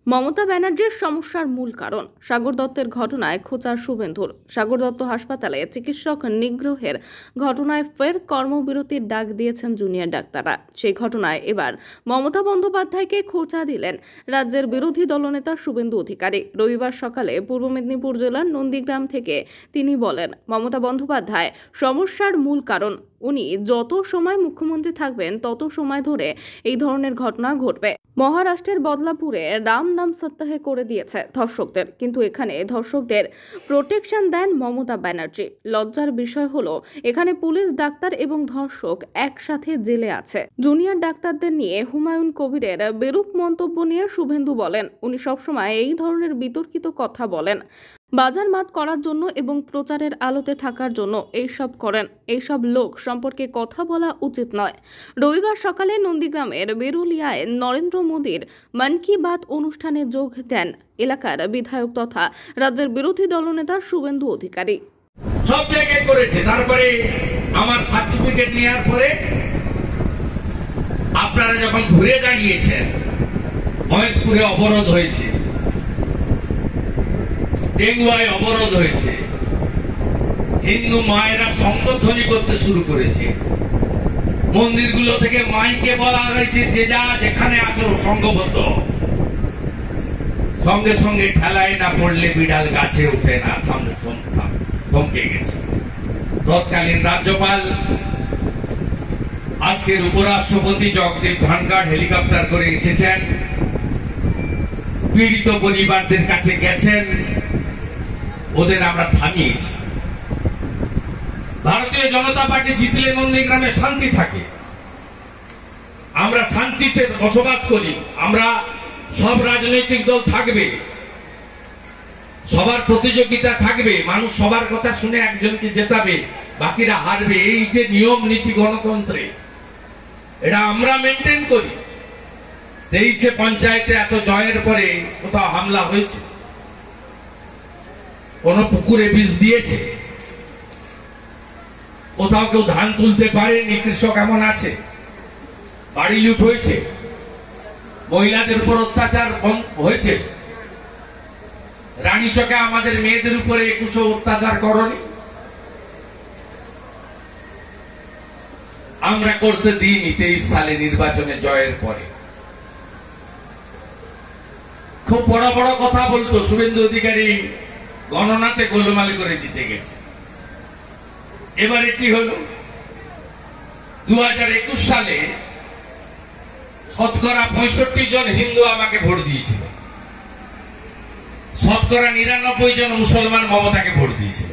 মমতা ব্যানার্জির সমস্যার মূল কারণ সাগর দত্তের ঘটনায় খোঁচা শুভেন্দুর। সাগর দত্ত হাসপাতালে চিকিৎসক নিগ্রহের ঘটনায় ফের কর্মবিরতির ডাক দিয়েছেন জুনিয়র ডাক্তাররা। সেই ঘটনায় এবার মমতা বন্দ্যোপাধ্যায়কে খোঁচা দিলেন রাজ্যের বিরোধী দলনেতা শুভেন্দু অধিকারী। রবিবার সকালে পূর্ব মেদিনীপুর জেলার নন্দীগ্রাম থেকে তিনি বলেন, মমতা বন্দ্যোপাধ্যায় সমস্যার মূল কারণ। উনি যত সময় মুখ্যমন্ত্রী থাকবেন তত সময় ধরে এই ধরনের ঘটনা ঘটবে। মহারাষ্ট্রের বদলাপুরে রাম নাম সত্যাহে করে দিয়েছে ধর্ষকদের, কিন্তু এখানে ধর্ষকদের প্রোটেকশন দেন মমতা ব্যানার্জি। লজ্জার বিষয় হলো এখানে পুলিশ, ডাক্তার এবং ধর্ষক একসাথে জেলে আছে। জুনিয়র ডাক্তারদের নিয়ে হুমায়ুন কবিরের বিরূপ মন্তব্য নিয়ে শুভেন্দু বলেন, উনি সবসময় এই ধরনের বিতর্কিত কথা বলেন। বাজার মাত করার জন্য এবং প্রচারের আলোতে থাকার জন্য এইসব করেন। এইসব লোক সম্পর্কে কথা বলা উচিত নয়। রবিবার সকালে নন্দীগ্রামের বেরুলিয়ায় নরেন্দ্র মোদীর মন কি বাত অনুষ্ঠানে যোগ দেন এলাকার বিধায়ক তথা রাজ্যের বিরোধী দলনেতা শুভেন্দু অধিকারী। সব জায়গায় করেছে, তারপরে আমার সার্টিফিকেট নেওয়ার পরে আপনারা যখন ঘুরে দাঁড়িয়েছেন, মহেশপুরে অবরোধ হয়েছে, টেঙ্গুয়ায় অবরোধ হয়েছে, হিন্দু মায়েরা সংগধ্বনি করতে শুরু করেছে, মন্দিরগুলো থেকে মাইকে বলা হয়েছে যে যা যেখানে আছো সংঘবদ্ধ। সঙ্গে সঙ্গে ঠেলায় না পড়লে বিড়াল গাছে উঠে না, থমকে গেছে। তৎকালীন রাজ্যপাল, আজকের উপরাষ্ট্রপতি জগদীপ ধনখড় হেলিকপ্টার করে এসেছেন, পীড়িত পরিবারদের কাছে গেছেন, ওদের আমরা থামিয়েছি। ভারতীয় জনতা পার্টি জিতলে নন্দীগ্রামে শান্তি থাকে, আমরা শান্তিতে বসবাস করি। আমরা সব রাজনৈতিক দল থাকবে, সবার প্রতিযোগিতা থাকবে, মানুষ সবার কথা শুনে একজনকে জেতাবে, বাকিরা হারবে। এই যে নিয়ম নীতি গণতন্ত্রে, এটা আমরা মেনটেন করি। 23 পঞ্চায়েতে এত জয়ের পরে কোথাও হামলা হয়েছে? কোন পুকুরে বীজ দিয়েছে? কোথাও কেউ ধান তুলতে পারেনি? কৃষক এমন আছে? বাড়ি লুট হয়েছে? মহিলাদের উপর অত্যাচার হয়েছে? রানীচকে আমাদের মেয়েদের উপরে 21 অত্যাচার করনি? আমরা করতে দিইনি 23 সালে নির্বাচনে জয়ের পরে। খুব বড় বড় কথা বলতো শুভেন্দু অধিকারী, গণনাতে গোলমাল করে জিতে গেছে। এবার এটি হলো 2021 সালে শতকরা 65 জন হিন্দু আমাকে ভোট দিয়েছিল, শতকরা 99 জন মুসলমান মমতাকে ভোট দিয়েছিল।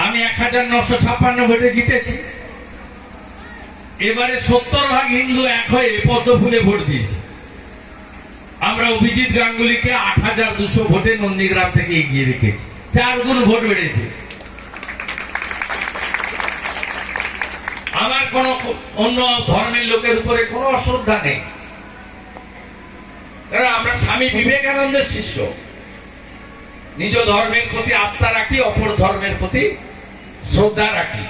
আমি 1956 ভোটে জিতেছি। এবারে 70 ভাগ হিন্দু এক হয়ে পদ্ম ফুলে ভোট দিয়েছে। আমরা অভিজিৎ গাঙ্গুলিকে 8200 ভোটে নন্দীগ্রাম থেকে এগিয়ে রেখেছি, 4 গুণ ভোট বেড়েছে। আমার কোন অন্য ধর্মের লোকের উপরে কোনো অশ্রদ্ধা নেই, কারণ আমরা স্বামী বিবেকানন্দের শিষ্য। নিজ ধর্মের প্রতি আস্থা রাখি, অপর ধর্মের প্রতি শ্রদ্ধা রাখি।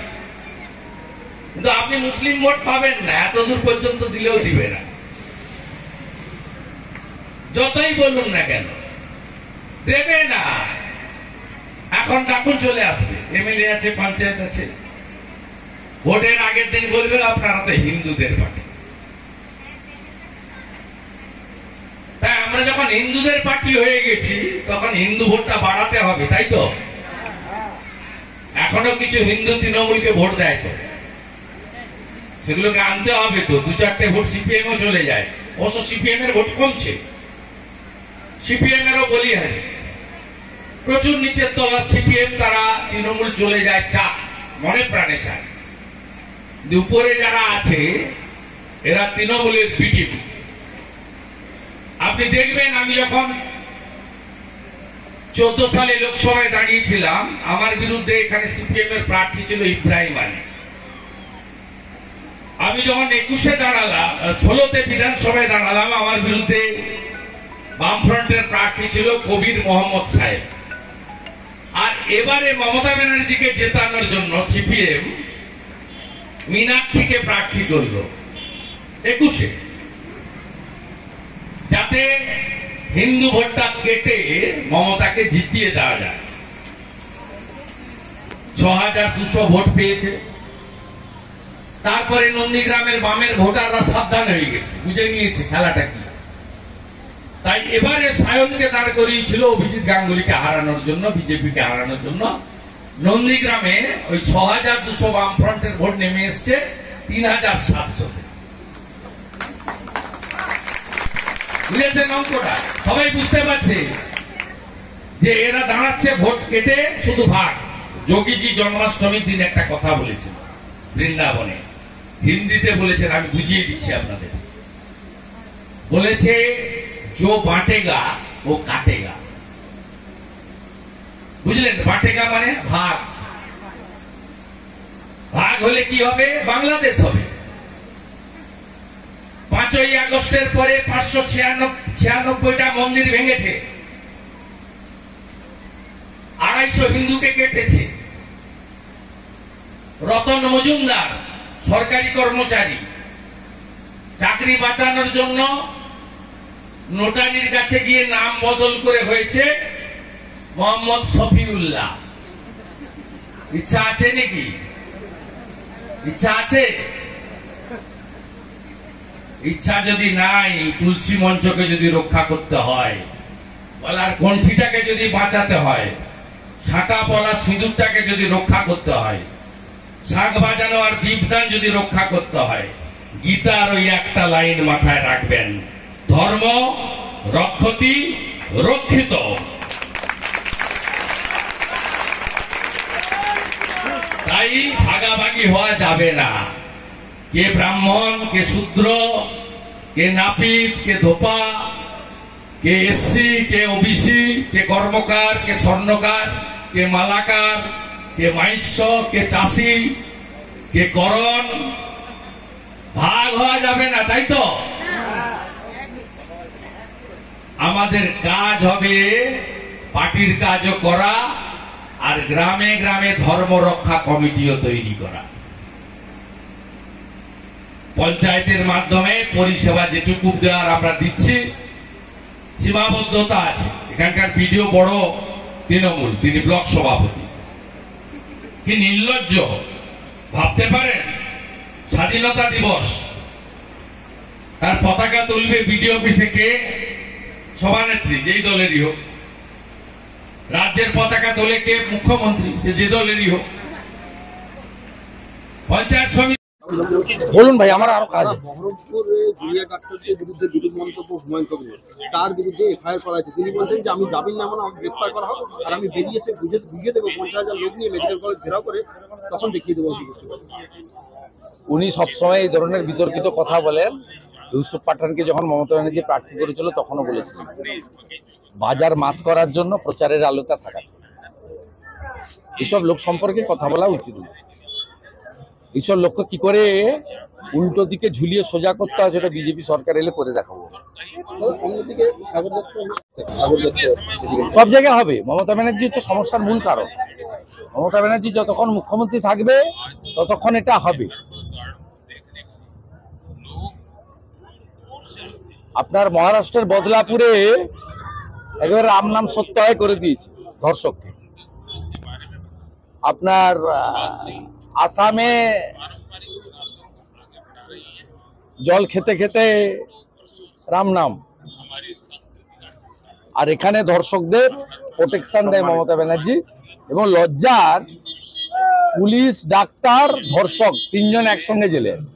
কিন্তু আপনি মুসলিম ভোট পাবেন না, এতদূর পর্যন্ত দিলেও দিবে না, যতই বলুন না কেন দেবে না। এখন ডাকুন, চলে আসবে, এমএলএ আছে, পঞ্চায়েত আছে। ভোটের আগের দিন বলবে আপনারা তো হিন্দুদের পার্টি। তাই আমরা যখন হিন্দুদের পার্টি হয়ে গেছি, তখন হিন্দু ভোটটা বাড়াতে হবে, তাই তো? এখনো কিছু হিন্দু তৃণমূলকে ভোট দেয়, তো সেগুলোকে আনতে হবে। তো 2-4টে ভোট সিপিএম ও চলে যায়। অবশ্য সিপিএম এর ভোট কমছে, সিপিএম এরও বলি হয়, প্রচুর নিচের তলার সিপিএম, তারা তৃণমূল চলে যায়, চা মনে প্রাণে চায়। উপরে যারা আছে এরা তৃণমূলের বিটিভি। আপনি দেখবেন, আমি যখন 14 সালে লোকসভায় দাঁড়িয়েছিলাম, আমার বিরুদ্ধে এখানে সিপিএম এর প্রার্থী ছিল ইব্রাহিম আলী। আমি যখন 21-এ দাঁড়ালাম, 16তে বিধানসভায় দাঁড়ালাম, আমার বিরুদ্ধে বামফ্রন্টের প্রার্থী ছিল কবির মোহাম্মদ সাহেব। আর এবারে মমতা ব্যানার্জিকে জেতানোর জন্য সিপিএম মীনাক্ষীকে প্রার্থী করল 21-এ। যাতে হিন্দু ভোটটা কেটে মমতাকে জিতিয়ে দেওয়া যায়। 6200 ভোট পেয়েছে। তারপরে নন্দীগ্রামের বামের ভোটাররা সাবধান হয়ে গেছে, বুঝে নিয়েছে খেলাটা কি। তাই এবারে সায়নকে দাঁড় করিয়েছিল অভিজিৎ গাঙ্গুলিকে হারানোর জন্য, বিজেপিকে হারানোর জন্য। নন্দীগ্রামে ওই 6200 বামফ্রন্টের ভোট নেমে এসছে 3700। বুঝেছেন অঙ্কটা? সবাই বুঝতে পারছে যে এরা দাঁড়াচ্ছে ভোট কেটে শুধু ভাগ। যোগীজি জন্মাষ্টমীর দিন একটা কথা বলেছেন বৃন্দাবনে, হিন্দিতে বলেছেন, আমি বুঝিয়ে দিচ্ছি আপনাদের। বলেছে जो बांटेगा वो काटेगा। বুঝলেন? বাটেগা মানে ভাগ। ভাগ হলে কি হবে? বাংলাদেশ হবে। 5ই আগস্টের পরে 596টা মন্দির ভেঙেছে, 250 হিন্দুকে কেটেছে। রতন মজুমদার সরকারি কর্মচারী, চাকরি বাঁচানোর জন্য নোটারির কাছে গিয়ে নাম বদল করে হয়েছে মোহাম্মদ শফিউল্লাহ। ইচ্ছা আছে নাকি? ইচ্ছা আছে? ইচ্ছা যদি নাই, তুলসী মঞ্চকে যদি রক্ষা করতে হয়, বলার কণ্ঠিটাকে যদি বাঁচাতে হয়, শাঁকা পলা সিঁদুরটাকে যদি রক্ষা করতে হয়, শাঁখ বাজানো আর দীপদান যদি রক্ষা করতে হয়, গীতার ওই একটা লাইন মাথায় রাখবেন, ধর্ম রক্ষতি রক্ষিত। তাই ভাগাভাগি হওয়া যাবে না। কে ব্রাহ্মণ, কে শূদ্র, কে নাপিত, কে ধোপা, কে এসসি, কে ওবিসি, কে কর্মকার, কে স্বর্ণকার, কে মালাকার, কে মাইশ্য, কে চাষি, কে করণ, ভাগ হওয়া যাবে না। তাই তো আমাদের কাজ হবে পার্টির কাজও করা, আর গ্রামে গ্রামে ধর্ম রক্ষা কমিটিও তৈরি করা। পঞ্চায়েতের মাধ্যমে পরিষেবা যেটুকু দেওয়ার আমরা দিচ্ছি, সীমাবদ্ধতা আছে। এখানকার বিডিও বড় তৃণমূল, তিনি ব্লক সভাপতি। কি নির্লজ্জ! ভাবতে পারেন স্বাধীনতা দিবস, তার পতাকা তুলবে বিডিও অফিসে কে? সভানেত্রী, যেই দলেরই হোক। রাজ্যের পতাকা তোলে কে? মুখ্যমন্ত্রী, সে যে দলেরই হোক। পঞ্চায়েত সমিতি বলুন ভাই, আমার আরো কাজ। বহরমপুরে জুনিয়র ডাক্তারদের বিরুদ্ধে বিরূপ মন্তব্য হুমায়ুন কবিরের, তার বিরুদ্ধে এফআইআর করা হয়েছে। তিনি বলছেন যে আমি জামিন নামানো, আমাকে গ্রেফতার করা হোক, আর আমি বেরিয়ে এসে বুঝিয়ে দেবো 50,000 লোক নিয়ে মেডিকেল কলেজ ঘেরাও করে, তখন দেখিয়ে দেবো। উনি সবসময় এই ধরনের বিতর্কিত কথা বলেন। ইউসুফ পাঠানকে যখন মমতা ব্যানার্জি প্রার্থী করেছিল তখনও বলেছিলেন বাজার মাত করার জন্য প্রচারের আলোতা থাকা। এসব লোক সম্পর্কে কথা বলা উচিত না। এইসব লোককে কি করে উল্টো দিকে ঝুলিয়ে সোজা করতে হয় সেটা বিজেপি সরকার এলে করে দেখাবো। অন্যদিকে সব জায়গায় হবে। মমতা ব্যানার্জি হচ্ছে সমস্যার মূল কারণ। মমতা ব্যানার্জি যতক্ষণ মুখ্যমন্ত্রী থাকবে ততক্ষণ এটা হবে। আপনার মহারাষ্ট্রের বদলাপুরে একেবারে রাম নাম সত্যায় করে দিয়েছে ধর্ষককে। আপনার আসামে জল খেতে খেতে রাম নাম, আর এখানে ধর্ষকদের প্রোটেকশন দেয় মমতা ব্যানার্জি। এবং লজ্জার পুলিশ, ডাক্তার, ধর্ষক 3জন একসঙ্গে জেলে আছে।